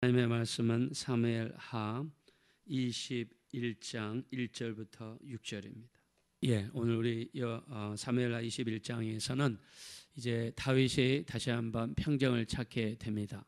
하나님의 말씀은 사무엘하 21장 1절부터 6절입니다. 오늘 우리 사무엘하 21장에서는 이제 다윗이 다시 한번 평정을 찾게 됩니다.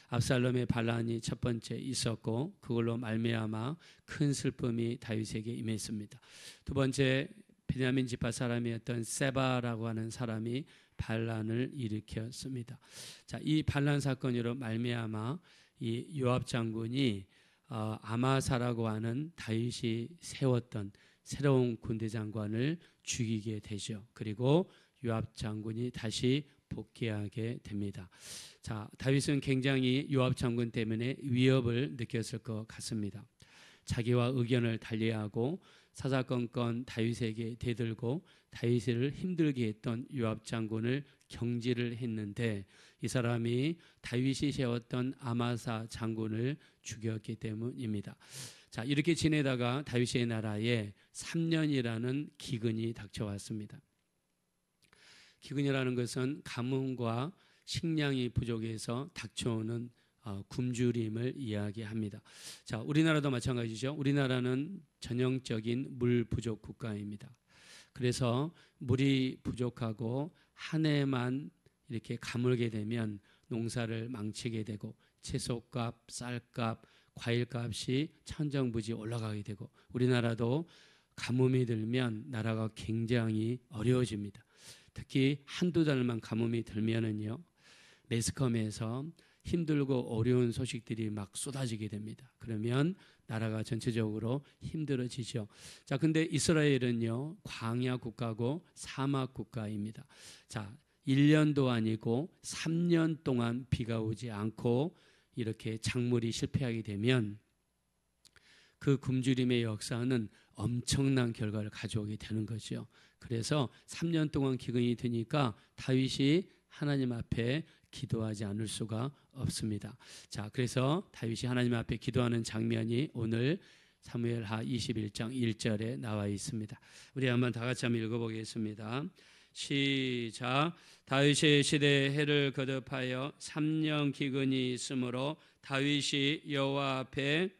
압살롬의 반란이 첫 번째 있었고 그걸로 말미암아 큰 슬픔이 다윗에게 임했습니다. 두 번째, 베냐민 지파 사람이었던 세바라고 하는 사람이 반란을 일으켰습니다. 자, 이 반란 사건으로 말미암아 이 요압 장군이 아마사라고 하는 다윗이 세웠던 새로운 군대 장관을 죽이게 되죠. 그리고 요압 장군이 다시 복귀하게 됩니다. 자, 다윗은 굉장히 요압 장군 때문에 위협을 느꼈을 것 같습니다. 자기와 의견을 달리하고 사사건건 다윗에게 대들고 다윗을 힘들게 했던 요압 장군을 경질을 했는데 이 사람이 다윗이 세웠던 아마사 장군을 죽였기 때문입니다. 자, 이렇게 지내다가 다윗의 나라에 3년이라는 기근이 닥쳐왔습니다. 기근이라는 것은 가뭄과 식량이 부족해서 닥쳐오는 굶주림을 이야기합니다. 자, 우리나라도 마찬가지죠. 우리나라는 전형적인 물 부족 국가입니다. 그래서 물이 부족하고 한 해만 이렇게 가물게 되면 농사를 망치게 되고 채소값, 쌀값, 과일값이 천정부지 올라가게 되고 우리나라도 가뭄이 들면 나라가 굉장히 어려워집니다. 특히 한두 달만 가뭄이 들면은요, 매스컴에서 힘들고 어려운 소식들이 막 쏟아지게 됩니다. 그러면 나라가 전체적으로 힘들어지죠. 자, 근데 이스라엘은요, 광야 국가고 사막 국가입니다. 자, 1년도 아니고 3년 동안 비가 오지 않고 이렇게 작물이 실패하게 되면 그 굶주림의 역사는 엄청난 결과를 가져오게 되는 거죠. 그래서 3년 동안 기근이 드니까 다윗이 하나님 앞에 기도하지 않을 수가 없습니다. 자, 그래서 다윗이 하나님 앞에 기도하는 장면이 오늘 사무엘하 21장 1절에 나와 있습니다. 우리 한번 다 같이 한번 읽어보겠습니다. 시작. 다윗의 시대에 해를 거듭하여 3년 기근이 있으므로 다윗이 여호와 앞에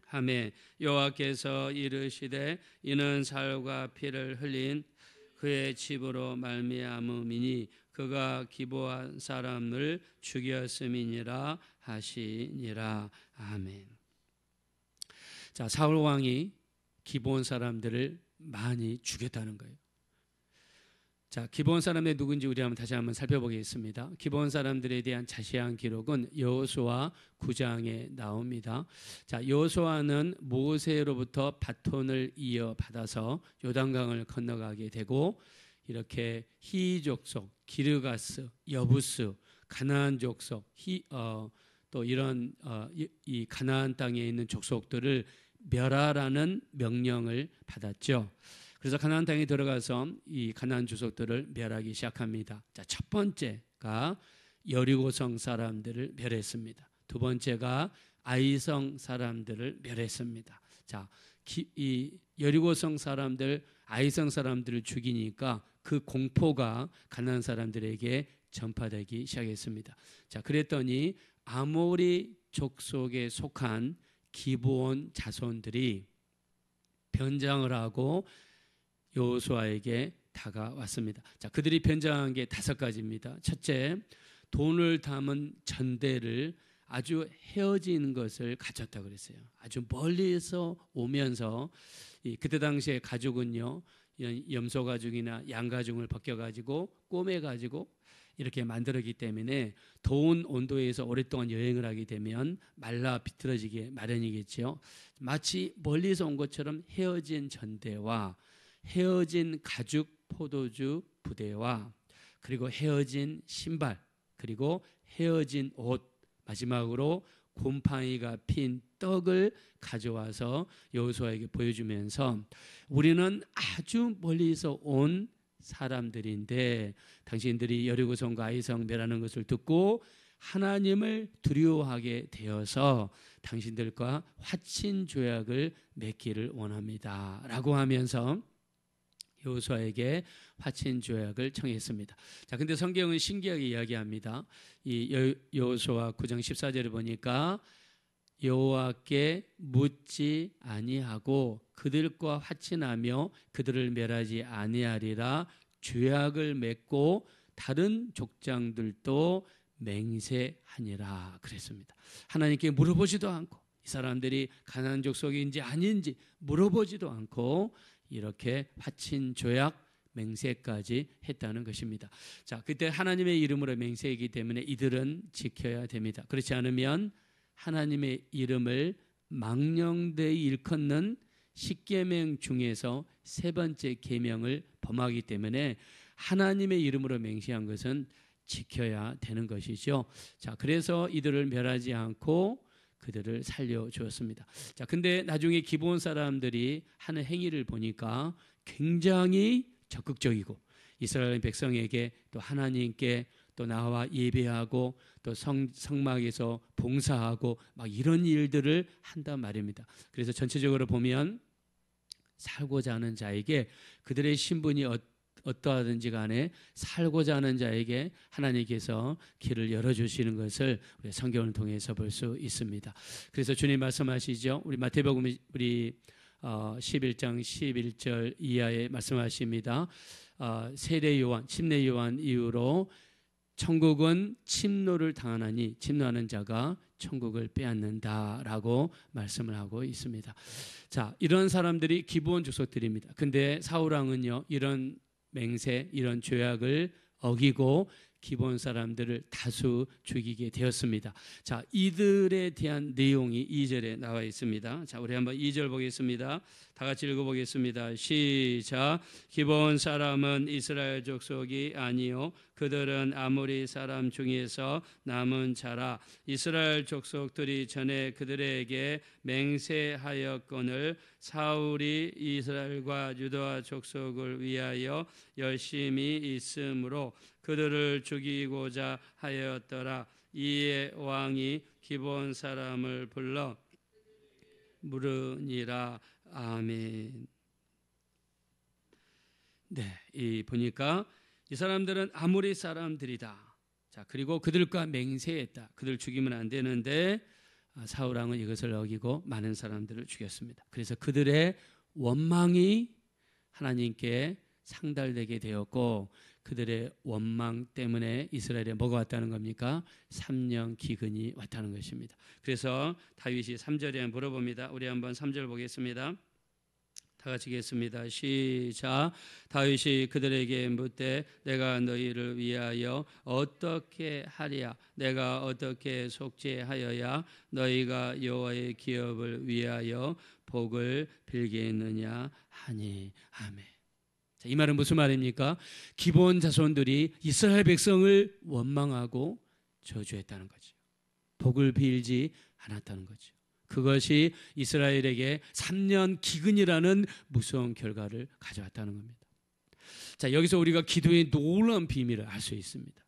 하매 여호와께서 이르시되 이는 살과 피를 흘린 그의 집으로 말미암음이니 그가 기브온 사람을 죽였음이니라 하시니라. 아멘. 자, 사울 왕이 기브온 사람들을 많이 죽였다는 거예요. 자, 기브온 사람들이 누군지 우리 다시 한번 살펴보겠습니다. 기브온 사람들에 대한 자세한 기록은 여호수아 9장에 나옵니다. 자, 여호수아는 모세로부터 바톤을 이어받아서 요단강을 건너가게 되고 이렇게 히 족속, 기르가스, 여부스, 가나안 족속, 또 이런 이 가나안 땅에 있는 족속들을 멸하라는 명령을 받았죠. 그래서 가나안 땅에 들어가서 이 가나안 족속들을 멸하기 시작합니다. 자, 첫 번째가 여리고성 사람들을 멸했습니다. 두 번째가 아이성 사람들을 멸했습니다. 자, 이 여리고성 사람들, 아이성 사람들을 죽이니까 그 공포가 가나안 사람들에게 전파되기 시작했습니다. 자, 그랬더니 아모리 족속에 속한 기브온 자손들이 변장을 하고 여호수아에게 다가왔습니다. 자, 그들이 변장한 게 5가지입니다. 첫째, 돈을 담은 전대를 아주 헤어진 것을 가졌다 그랬어요. 아주 멀리서 오면서 그때 당시에 가죽은요, 염소 가죽이나 양 가죽을 벗겨가지고 꼬매가지고 이렇게 만들었기 때문에 더운 온도에서 오랫동안 여행을 하게 되면 말라 비틀어지게 마련이겠죠. 마치 멀리서 온 것처럼 헤어진 전대와 헤어진 가죽 포도주 부대와 그리고 헤어진 신발 그리고 헤어진 옷 마지막으로 곰팡이가 핀 떡을 가져와서 여호수아에게 보여주면서 우리는 아주 멀리서 온 사람들인데 당신들이 여리고성과 아이성 멸하는 것을 듣고 하나님을 두려워하게 되어서 당신들과 화친 조약을 맺기를 원합니다 라고 하면서 여호수아에게 화친 조약을 청했습니다. 자, 근데 성경은 신기하게 이야기합니다. 이 여호수아 9장 14절에 보니까 여호와께 묻지 아니하고 그들과 화친하며 그들을 멸하지 아니하리라 조약을 맺고 다른 족장들도 맹세하니라 그랬습니다. 하나님께 물어보지도 않고 이 사람들이 가나안 족속인지 아닌지 물어보지도 않고 이렇게 화친 조약 맹세까지 했다는 것입니다. 자, 그때 하나님의 이름으로 맹세이기 때문에 이들은 지켜야 됩니다. 그렇지 않으면 하나님의 이름을 망령되이 일컫는 10계명 중에서 세 번째 계명을 범하기 때문에 하나님의 이름으로 맹세한 것은 지켜야 되는 것이죠. 자, 그래서 이들을 멸하지 않고 그들을 살려주었습니다. 자, 근데 나중에 기브온 사람들이 하는 행위를 보니까 굉장히 적극적이고 이스라엘 백성에게 또 하나님께 또 나와 예배하고 또 성막에서 봉사하고 막 이런 일들을 한단 말입니다. 그래서 전체적으로 보면 살고자 하는 자에게 그들의 신분이 어떠하든지 간에 살고자 하는 자에게 하나님께서 길을 열어주시는 것을 우리 성경을 통해서 볼 수 있습니다. 그래서 주님 말씀하시죠. 우리 마태복음 우리 11장 11절 이하에 말씀하십니다. 세례 요한, 침례 요한 이후로 천국은 침노를 당하나니 침노하는 자가 천국을 빼앗는다라고 말씀을 하고 있습니다. 자, 이런 사람들이 기브온 족속들입니다. 근데 사울 왕은요, 이런 맹세, 이런 조약을 어기고 기브온 사람들을 다수 죽이게 되었습니다. 자, 이들에 대한 내용이 2절에 나와 있습니다. 자, 우리 한번 2절 보겠습니다. 다 같이 읽어보겠습니다. 시작. 기브온 사람은 이스라엘 족속이 아니요 그들은 아모리 사람 중에서 남은 자라. 이스라엘 족속들이 전에 그들에게 맹세하였거늘 사울이 이스라엘과 유다 족속을 위하여 열심히 있으므로 그들을 죽이고자 하였더라. 이에 왕이 기브온 사람을 불러 물으니라. 아멘. 네, 보니까 이 사람들은 아모리 사람들이다. 자, 그리고 그들과 맹세했다. 그들 죽이면 안 되는데 사울 왕은 이것을 어기고 많은 사람들을 죽였습니다. 그래서 그들의 원망이 하나님께 상달되게 되었고 그들의 원망 때문에 이스라엘에 뭐가 왔다는 겁니까? 3년 기근이 왔다는 것입니다. 그래서 다윗이 3절에 물어봅니다. 우리 한번 3절 보겠습니다. 다 같이 읽겠습니다. 시작. 다윗이 그들에게 묻되 내가 너희를 위하여 어떻게 하랴? 내가 어떻게 속죄하여야 너희가 여호와의 기업을 위하여 복을 빌겠느냐 하니. 아멘. 자, 이 말은 무슨 말입니까? 기브온 자손들이 이스라엘 백성을 원망하고 저주했다는 거죠. 복을 빌지 않았다는 거죠. 그것이 이스라엘에게 3년 기근이라는 무서운 결과를 가져왔다는 겁니다. 자, 여기서 우리가 기도의 놀라운 비밀을 알 수 있습니다.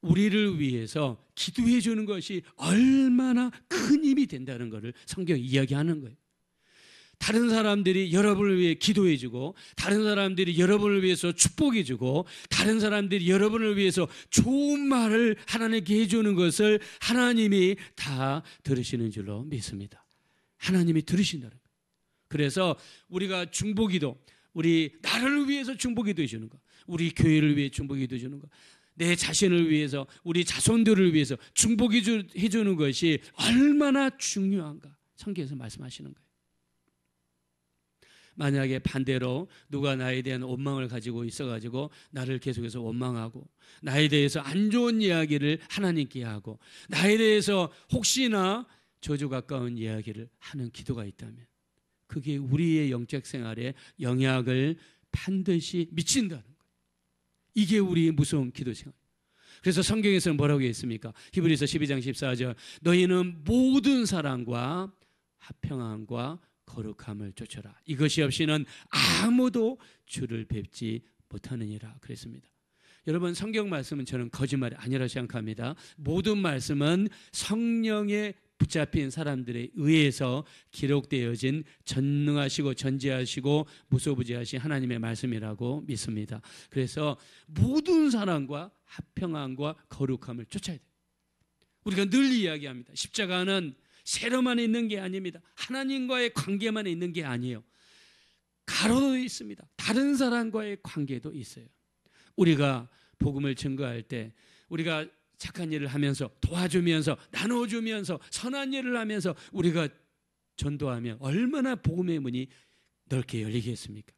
우리를 위해서 기도해 주는 것이 얼마나 큰 힘이 된다는 것을 성경이 이야기하는 거예요. 다른 사람들이 여러분을 위해 기도해 주고 다른 사람들이 여러분을 위해서 축복해 주고 다른 사람들이 여러분을 위해서 좋은 말을 하나님께 해주는 것을 하나님이 다 들으시는 줄로 믿습니다. 하나님이 들으신다는 거예요. 그래서 우리가 중보기도, 우리 나를 위해서 중보기도 해주는 거, 우리 교회를 위해 중보기도 해주는 거, 내 자신을 위해서, 우리 자손들을 위해서 중보기도 해주는 것이 얼마나 중요한가 성경에서 말씀하시는 거예요. 만약에 반대로 누가 나에 대한 원망을 가지고 있어가지고 나를 계속해서 원망하고 나에 대해서 안 좋은 이야기를 하나님께 하고 나에 대해서 혹시나 저주 가까운 이야기를 하는 기도가 있다면 그게 우리의 영적 생활에 영향을 반드시 미친다는 거예요. 이게 우리의 무서운 기도 생활. 그래서 성경에서는 뭐라고 했습니까? 히브리서 12장 14절 너희는 모든 사랑과 화평함과 거룩함을 쫓아라. 이것이 없이는 아무도 주를 뵙지 못하느니라 그랬습니다. 여러분, 성경 말씀은 저는 거짓말이 아니라고 생각합니다. 모든 말씀은 성령에 붙잡힌 사람들에 의해서 기록되어진 전능하시고 전지하시고 무소부지하신 하나님의 말씀이라고 믿습니다. 그래서 모든 사랑과 합평함과 거룩함을 쫓아야 돼요. 우리가 늘 이야기합니다. 십자가는 세로만 있는 게 아닙니다. 하나님과의 관계만 있는 게 아니에요. 가로도 있습니다. 다른 사람과의 관계도 있어요. 우리가 복음을 증거할 때 우리가 착한 일을 하면서 도와주면서 나눠주면서 선한 일을 하면서 우리가 전도하면 얼마나 복음의 문이 넓게 열리겠습니까?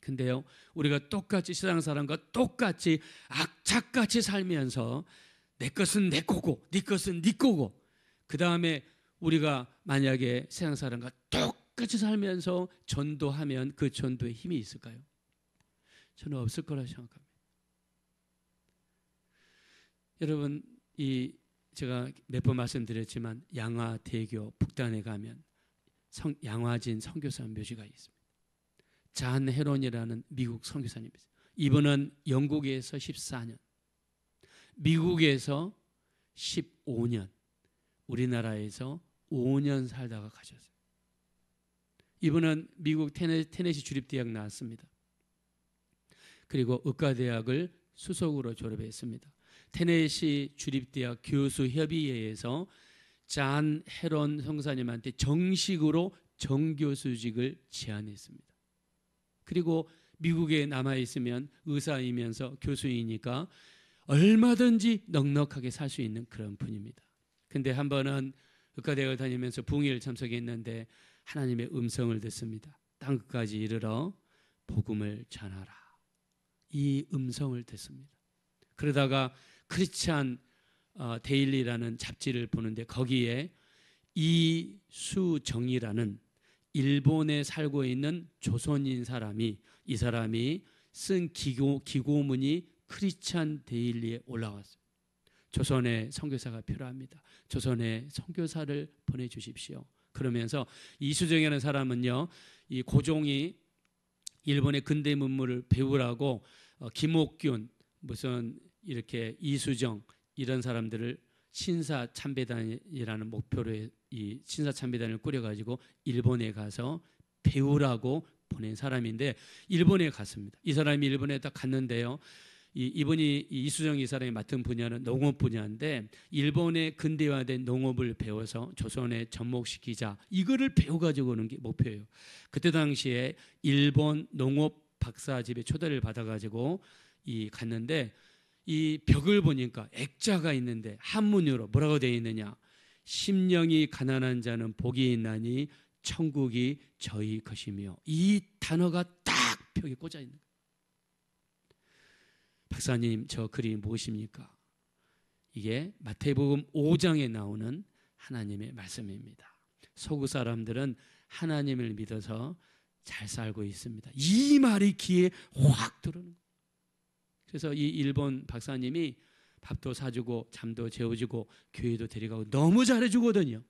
근데요, 우리가 똑같이 세상 사람과 똑같이 악착같이 살면서 내 것은 내 거고 네 것은 네 거고, 그 다음에 우리가 만약에 세상 사람과 똑같이 살면서 전도하면 그 전도에 힘이 있을까요? 저는 없을 거라 생각합니다. 여러분, 제가 몇 번 말씀드렸지만 양화대교 북단에 가면 양화진 선교사 묘지가 있습니다. 잔 헤론이라는 미국 선교사님이세요. 이분은 영국에서 14년, 미국에서 15년, 우리나라에서 5년 살다가 가셨어요. 이분은 미국 테네시 주립대학 나왔습니다. 그리고 의과대학을 수석으로 졸업했습니다. 테네시 주립대학 교수협의회에서 잔 헤론 선교사님한테 정식으로 정교수직을 제안했습니다. 그리고 미국에 남아있으면 의사이면서 교수이니까 얼마든지 넉넉하게 살 수 있는 그런 분입니다. 근데 한 번은 의과대학을 다니면서 부흥회를 참석했는데 하나님의 음성을 듣습니다. 땅끝까지 이르러 복음을 전하라. 이 음성을 듣습니다. 그러다가 크리스찬 데일리라는 잡지를 보는데 거기에 이수정이라는 일본에 살고 있는 조선인 사람이, 이 사람이 쓴 기고문이 크리스찬 데일리에 올라왔어요. 조선에 선교사가 필요합니다. 조선에 선교사를 보내주십시오. 그러면서 이수정이라는 사람은요, 이 고종이 일본의 근대 문물을 배우라고 김옥균, 무슨 이렇게 이수정 이런 사람들을 신사참배단이라는 목표로 이 신사참배단을 꾸려가지고 일본에 가서 배우라고 보낸 사람인데 일본에 갔습니다. 이 사람이 일본에 딱 갔는데요, 이분이 이수정 이 사람이 맡은 분야는 농업 분야인데 일본의 근대화된 농업을 배워서 조선에 접목시키자, 이거를 배워가지고 오는 게 목표예요. 그때 당시에 일본 농업 박사 집에 초대를 받아가지고 갔는데 이 벽을 보니까 액자가 있는데 한문으로 뭐라고 되어 있느냐, 심령이 가난한 자는 복이 있나니 천국이 저희 것이며, 이 단어가 딱 벽에 꽂아 있는 거예요. 박사님, 저 글이 무엇입니까? 이게 마태복음 5장에 나오는 하나님의 말씀입니다. 서구 사람들은 하나님을 믿어서 잘 살고 있습니다. 이 말이 귀에 확 들어오는 거예요. 그래서 이 일본 박사님이 밥도 사주고 잠도 재워주고 교회도 데려가고 너무 잘해주거든요.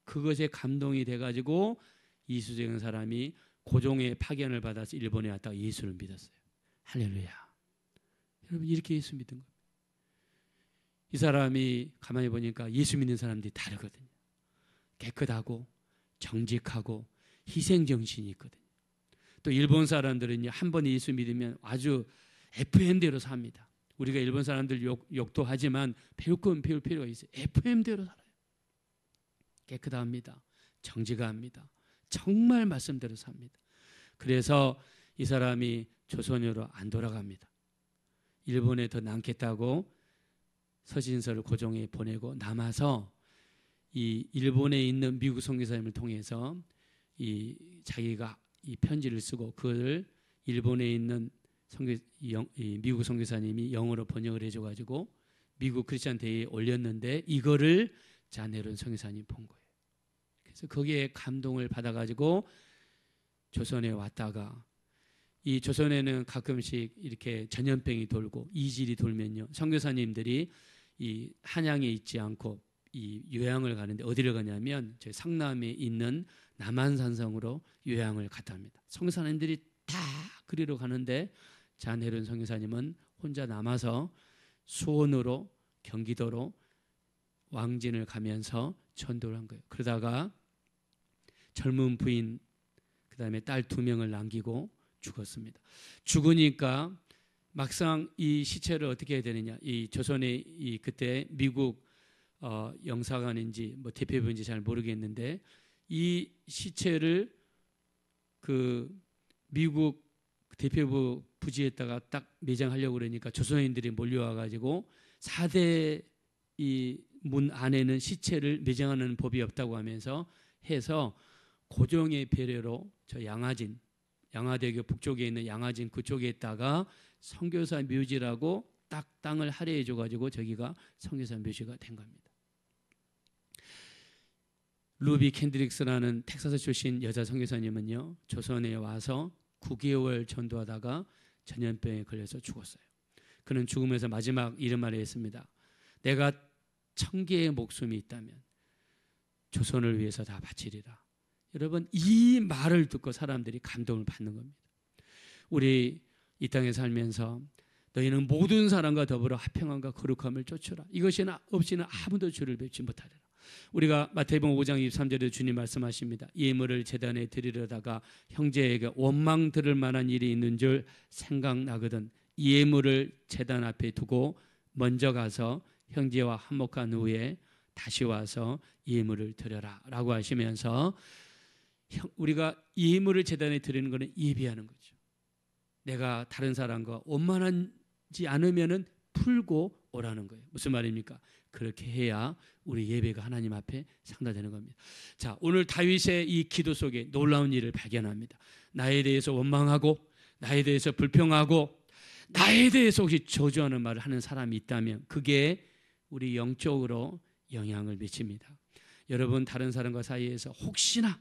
그것에 감동이 돼가지고 이수정 사람이 고종의 파견을 받아서 일본에 왔다가 예수를 믿었어요. 할렐루야. 여러분, 이렇게 예수 믿은 거예요. 이 사람이 가만히 보니까 예수 믿는 사람들이 다르거든요. 깨끗하고 정직하고 희생정신이 있거든요. 또 일본 사람들은 한 번 예수 믿으면 아주 FM대로 삽니다. 우리가 일본 사람들 욕도 하지만 배울 건 배울 필요가 있어요. FM대로 살아요. 깨끗합니다. 정직합니다. 정말 말씀대로 삽니다. 그래서 이 사람이 조선으로 안 돌아갑니다. 일본에 더 남겠다고 서신서를 고종에 보내고 남아서 이 일본에 있는 미국 선교사님을 통해서 자기가 이 편지를 쓰고 그걸 일본에 있는 미국 선교사님이 영어로 번역을 해줘가지고 미국 크리스찬 대회에 올렸는데 이거를 잔 헤론 선교사님이 본 거예요. 그래서 거기에 감동을 받아가지고 조선에 왔다가, 이 조선에는 가끔씩 이렇게 전염병이 돌고 이질이 돌면요, 선교사님들이 이 한양에 있지 않고 이 요양을 가는데 어디를 가냐면 저희 상남에 있는 남한산성으로 요양을 갔답니다. 선교사님들이 다 그리로 가는데 잔혜륜 선교사님은 혼자 남아서 수원으로 경기도로 왕진을 가면서 전도를 한 거예요. 그러다가 젊은 부인 그다음에 딸 2명을 남기고 죽었습니다. 죽으니까 막상 이 시체를 어떻게 해야 되느냐, 이 조선의 이 그때 미국 영사관인지 뭐 대표부인지 잘 모르겠는데 이 시체를 그 미국 대표부 부지에다가 딱 매장하려고 그러니까 조선인들이 몰려와 가지고 4대 이 문 안에는 시체를 매장하는 법이 없다고 하면서 해서 고종의 배려로 저 양화대교 북쪽에 있는 양화진 그쪽에다가 선교사 묘지라고 딱 땅을 할애해 줘가지고 저기가 선교사 묘지가 된 겁니다. 루비 캔드릭스라는 텍사스 출신 여자 선교사님은요, 조선에 와서 9개월 전도하다가 전염병에 걸려서 죽었어요. 그는 죽으면서 마지막 이런 말을 했습니다. 내가 1000개의 목숨이 있다면 조선을 위해서 다 바치리라. 여러분, 이 말을 듣고 사람들이 감동을 받는 겁니다. 우리 이 땅에 살면서 너희는 모든 사람과 더불어 화평함과 거룩함을 쫓으라. 이것이 없이는 아무도 주를 뵙지 못하리라. 우리가 마태복음 5장 23절에 주님 말씀하십니다. 예물을 제단에 드리려다가 형제에게 원망 들을 만한 일이 있는 줄 생각나거든 예물을 제단 앞에 두고 먼저 가서 형제와 화목한 후에 다시 와서 예물을 드려라 라고 하시면서 우리가 예물을 제단에 드리는 것은 예비하는 거죠. 내가 다른 사람과 원만하지 않으면은 풀고 오라는 거예요. 무슨 말입니까? 그렇게 해야 우리 예배가 하나님 앞에 상달되는 겁니다. 자, 오늘 다윗의 이 기도 속에 놀라운 일을 발견합니다. 나에 대해서 원망하고 나에 대해서 불평하고 나에 대해서 혹시 저주하는 말을 하는 사람이 있다면 그게 우리 영적으로 영향을 미칩니다. 여러분, 다른 사람과 사이에서 혹시나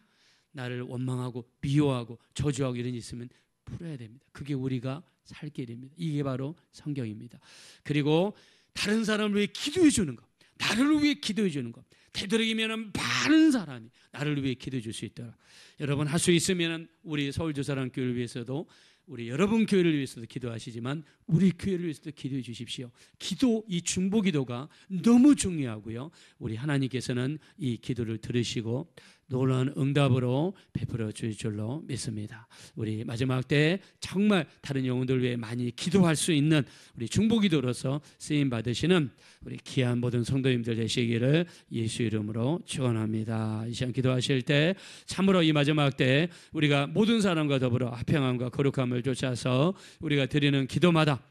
나를 원망하고 미워하고 저주하고 이런 일 있으면 풀어야 됩니다. 그게 우리가 살 길입니다. 이게 바로 성경입니다. 그리고 다른 사람을 위해 기도해 주는 것, 나를 위해 기도해 주는 것, 되도록이면 많은 사람이 나를 위해 기도해 줄 수 있도록 여러분 할 수 있으면 우리 서울조사랑교회를 위해서도 우리 여러분 교회를 위해서도 기도하시지만 우리 교회를 위해서도 기도해 주십시오. 기도, 이 중보기도가 너무 중요하고요. 우리 하나님께서는 이 기도를 들으시고 놀라운 응답으로 베풀어 주실 줄로 믿습니다. 우리 마지막 때 정말 다른 영혼들 위해 많이 기도할 수 있는 우리 중보기도로서 쓰임 받으시는 우리 귀한 모든 성도님들 되시기를 예수 이름으로 축원합니다. 이 시간 기도하실 때 참으로 이 마지막 때 우리가 모든 사람과 더불어 화평함과 거룩함을 쫓아서 우리가 드리는 기도마다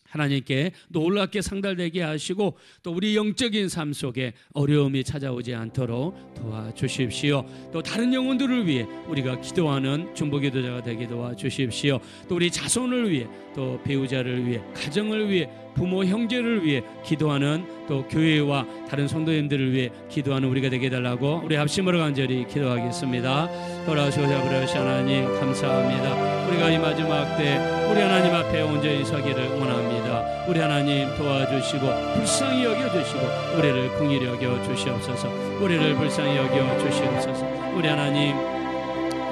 하나님께 놀랍게 상달되게 하시고 또 우리 영적인 삶 속에 어려움이 찾아오지 않도록 도와주십시오. 또 다른 영혼들을 위해 우리가 기도하는 중보기도자가 되게 도와주십시오. 또 우리 자손을 위해 또 배우자를 위해 가정을 위해 부모 형제를 위해 기도하는 또 교회와 다른 성도님들을 위해 기도하는 우리가 되게 해달라고 우리 합심으로 간절히 기도하겠습니다. 돌아오시고자 그러시 하나님 감사합니다. 우리가 이 마지막 때 우리 하나님 앞에 온전히 서기를 원합니다. 우리 하나님 도와주시고 불쌍히 여겨주시고 우리를 긍휼히 여겨주시옵소서. 우리를 불쌍히 여겨주시옵소서. 우리 하나님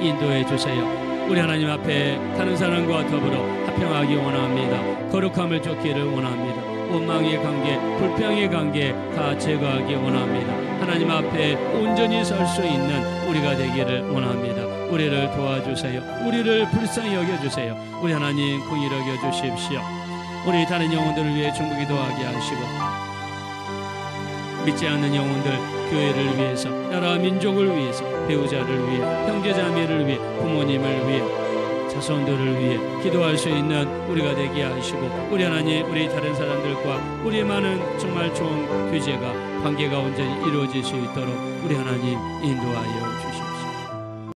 인도해 주세요. 우리 하나님 앞에 다른 사람과 더불어 화평하기 원합니다. 거룩함을 쫓기를 원합니다. 원망의 관계, 불평의 관계 다 제거하기 원합니다. 하나님 앞에 온전히 설 수 있는 우리가 되기를 원합니다. 우리를 도와주세요. 우리를 불쌍히 여겨주세요. 우리 하나님 긍휼히 여겨주십시오. 우리 다른 영혼들을 위해 중보기도하게 하시고 믿지 않는 영혼들 교회를 위해서 나라 민족을 위해서 배우자를 위해 형제자매를 위해 부모님을 위해 자손들을 위해 기도할 수 있는 우리가 되게 하시고 우리 하나님 우리 다른 사람들과 우리의 많은 정말 좋은 교제가 관계가 온전히 이루어질 수 있도록 우리 하나님 인도하여 주시옵소서.